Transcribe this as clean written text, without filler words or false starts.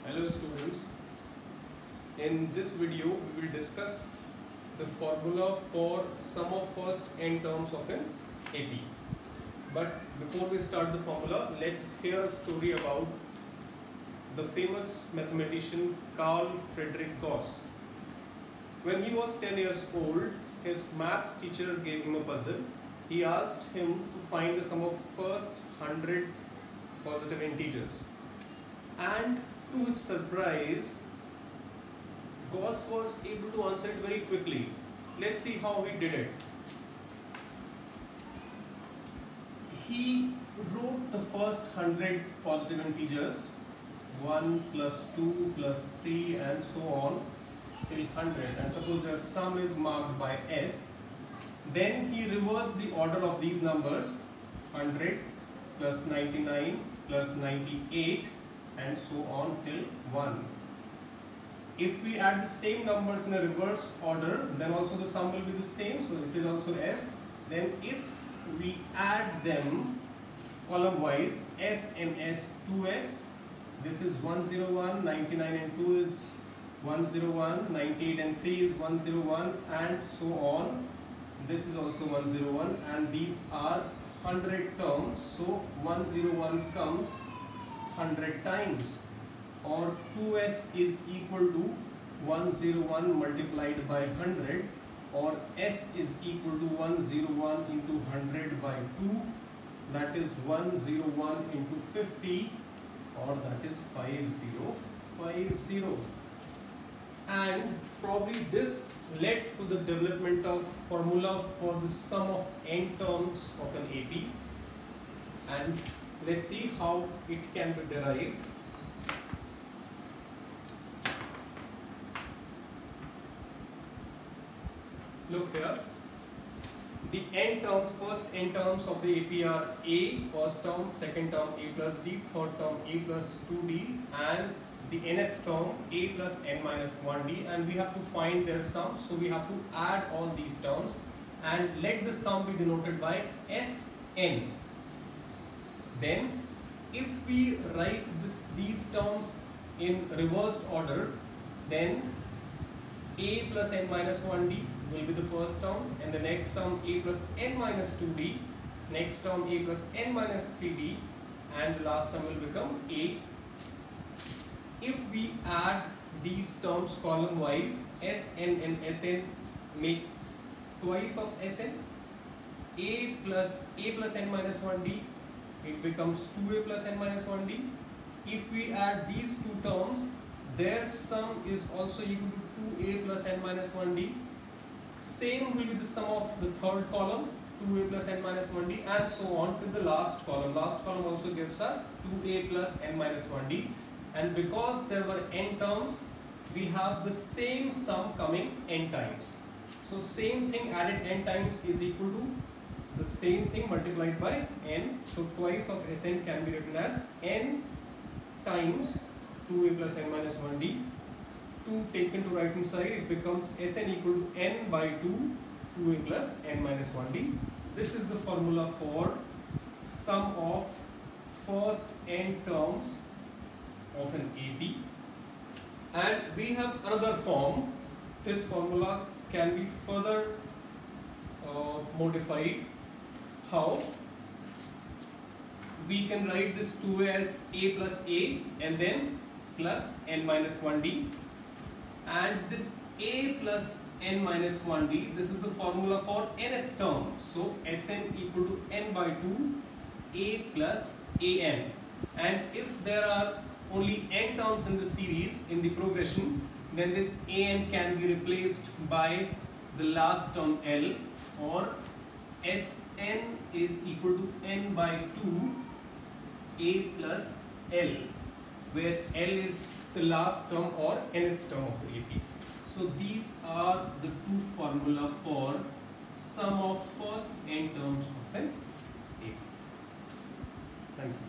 Hello students, in this video we will discuss the formula for sum of first n terms of an AP. But before we start the formula, let's hear a story about the famous mathematician Carl Friedrich Gauss. When he was 10 years old, his maths teacher gave him a puzzle. He asked him to find the sum of first 100 positive integers. And to his surprise, Gauss was able to answer it very quickly. Let's see how he did it. He wrote the first 100 positive integers, 1 plus 2 plus 3 and so on till 100, and suppose their sum is marked by S. Then he reversed the order of these numbers, 100 plus 99 plus 98 and so on till 1. If we add the same numbers in a reverse order, then also the sum will be the same, so it is also S. Then if we add them column wise, S and S, 2S, this is 101, 99 and 2 is 101, 98 and 3 is 101 and so on. This is also 101 and these are 100 terms, so 101 comes 100 times, or 2S is equal to 101 multiplied by 100, or S is equal to 101 into 100 by 2, that is 101 into 50, or that is 5050. And probably this led to the development of formula for the sum of n terms of an AP, and let's see how it can be derived. Look here, the n terms, first n terms of the AP are A, first term, second term A plus D, third term A plus 2D, and the nth term A plus n minus 1D, and we have to find their sum, so we have to add all these terms and let the sum be denoted by Sn. Then if we write these terms in reversed order, then A plus n minus 1D will be the first term, and the next term A plus n minus 2D, next term A plus n minus 3D, and the last term will become A. If we add these terms column wise, Sn and Sn makes twice of Sn. A plus n minus 1D, it becomes 2A plus n minus 1D. If we add these two terms, their sum is also equal to 2A plus n minus 1D. Same will be the sum of the third column, 2A plus n minus 1D, and so on to the last column. Last column also gives us 2A plus n minus 1D. And because there were n terms, we have the same sum coming n times. So same thing added n times is equal to the same thing multiplied by n. So twice of Sn can be written as n times 2A plus n minus 1D. 2 taken to right hand side, it becomes Sn equal to n by 2, 2A plus n minus 1D. This is the formula for sum of first n terms of an AP. And we have another form. This formula can be further modified. How? We can write this 2 as A plus A and then plus n minus 1D, and this A plus n minus 1D, this is the formula for nth term, so Sn equal to n by 2 A plus An. And if there are only n terms in the series, in the progression, then this An can be replaced by the last term L, or Sn is equal to n by 2 A plus L, where L is the last term or nth term of the AP. So these are the two formula for sum of first n terms of an AP. Thank you.